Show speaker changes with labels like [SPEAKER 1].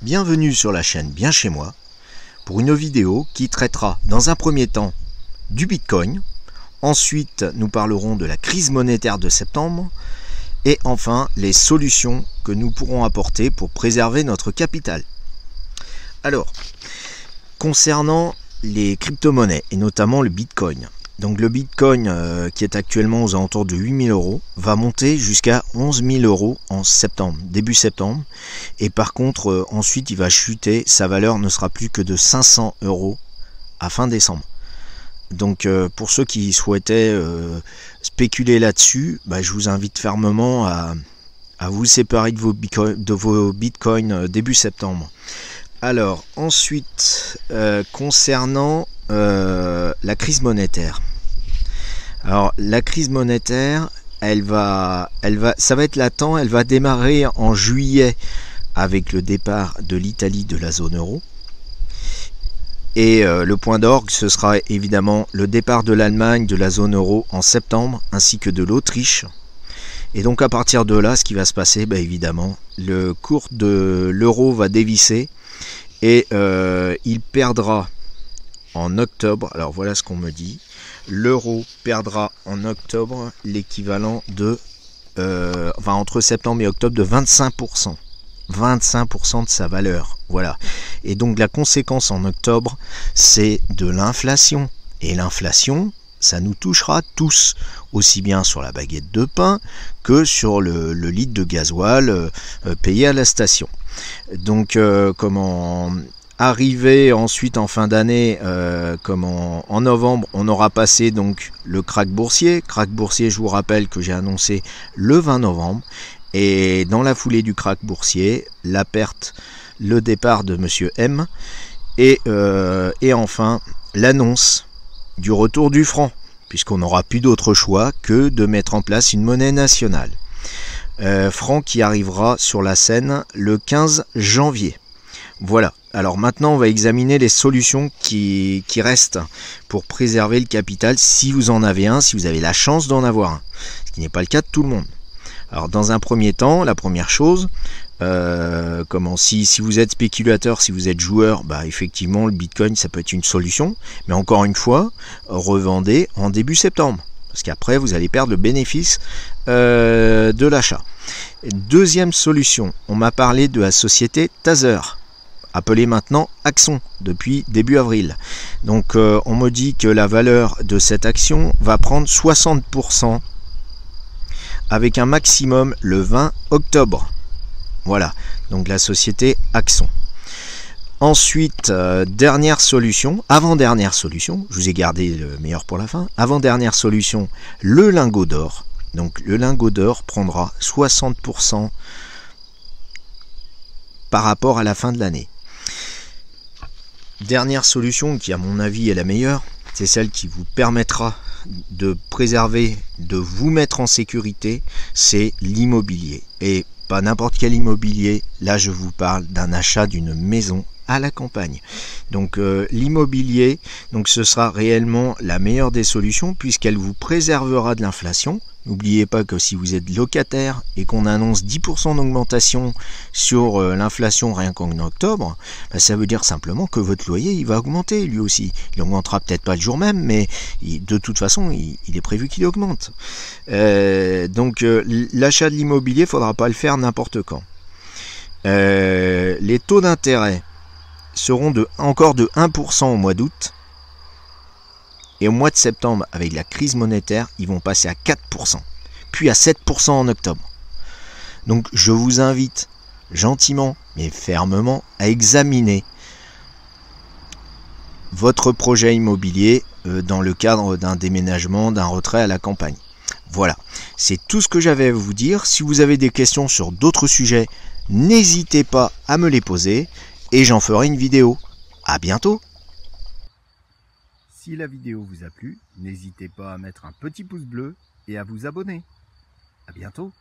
[SPEAKER 1] Bienvenue sur la chaîne Bien Chez Moi pour une vidéo qui traitera dans un premier temps du Bitcoin. Ensuite, nous parlerons de la crise monétaire de septembre et enfin les solutions que nous pourrons apporter pour préserver notre capital. Alors, concernant les crypto-monnaies et notamment le Bitcoin. Donc le Bitcoin qui est actuellement aux alentours de 8 000 € va monter jusqu'à 11 000 € en septembre, début septembre. Et par contre ensuite il va chuter, sa valeur ne sera plus que de 500 € à fin décembre. Donc pour ceux qui souhaitaient spéculer là-dessus, je vous invite fermement à vous séparer de vos bitcoins début septembre. Alors ensuite concernant la crise monétaire. Alors la crise monétaire, ça va être latent, elle va démarrer en juillet avec le départ de l'Italie de la zone euro. Et le point d'orgue, ce sera évidemment le départ de l'Allemagne de la zone euro en septembre, ainsi que de l'Autriche. Et donc à partir de là, ce qui va se passer, évidemment, le cours de l'euro va dévisser et il perdra en octobre. Alors voilà ce qu'on me dit. L'euro perdra en octobre l'équivalent de entre septembre et octobre de 25%. 25% de sa valeur. Voilà. Et donc la conséquence en octobre, c'est de l'inflation. Et l'inflation, ça nous touchera tous, aussi bien sur la baguette de pain que sur le litre de gasoil payé à la station. Donc arrivé ensuite en fin d'année, en novembre, on aura passé donc le krach boursier. Krach boursier, je vous rappelle que j'ai annoncé le 20 novembre. Et dans la foulée du krach boursier, la perte, le départ de Monsieur M. Et enfin l'annonce du retour du franc, puisqu'on n'aura plus d'autre choix que de mettre en place une monnaie nationale. Franc qui arrivera sur la scène le 15 janvier. Voilà. Alors maintenant, on va examiner les solutions qui restent pour préserver le capital si vous en avez un, si vous avez la chance d'en avoir un. Ce qui n'est pas le cas de tout le monde. Alors dans un premier temps, la première chose, si vous êtes spéculateur, si vous êtes joueur, effectivement le Bitcoin ça peut être une solution. Mais encore une fois, revendez en début septembre. Parce qu'après vous allez perdre le bénéfice de l'achat. Deuxième solution, on m'a parlé de la société Tether, appelée maintenant Axon depuis début avril. Donc on me dit que la valeur de cette action va prendre 60% avec un maximum le 20 octobre. Voilà, donc la société Axon. Ensuite, avant-dernière solution, je vous ai gardé le meilleur pour la fin, avant-dernière solution, le lingot d'or. Donc le lingot d'or prendra 60% par rapport à la fin de l'année. Dernière solution qui à mon avis est la meilleure, c'est celle qui vous permettra de préserver, de vous mettre en sécurité, c'est l'immobilier. Et pas n'importe quel immobilier, là je vous parle d'un achat d'une maison à la campagne. Donc l'immobilier, ce sera réellement la meilleure des solutions puisqu'elle vous préservera de l'inflation. N'oubliez pas que si vous êtes locataire et qu'on annonce 10% d'augmentation sur l'inflation rien qu'en octobre, ça veut dire simplement que votre loyer il va augmenter lui aussi. Il augmentera peut-être pas le jour même, mais de toute façon il est prévu qu'il augmente. Donc l'achat de l'immobilier, il ne faudra pas le faire n'importe quand. Les taux d'intérêt seront encore de 1% au mois d'août. Et au mois de septembre, avec la crise monétaire, ils vont passer à 4%, puis à 7% en octobre. Donc je vous invite gentiment, mais fermement, à examiner votre projet immobilier dans le cadre d'un déménagement, d'un retrait à la campagne. Voilà, c'est tout ce que j'avais à vous dire. Si vous avez des questions sur d'autres sujets, n'hésitez pas à me les poser et j'en ferai une vidéo. À bientôt!
[SPEAKER 2] Si la vidéo vous a plu, n'hésitez pas à mettre un petit pouce bleu et à vous abonner. À bientôt!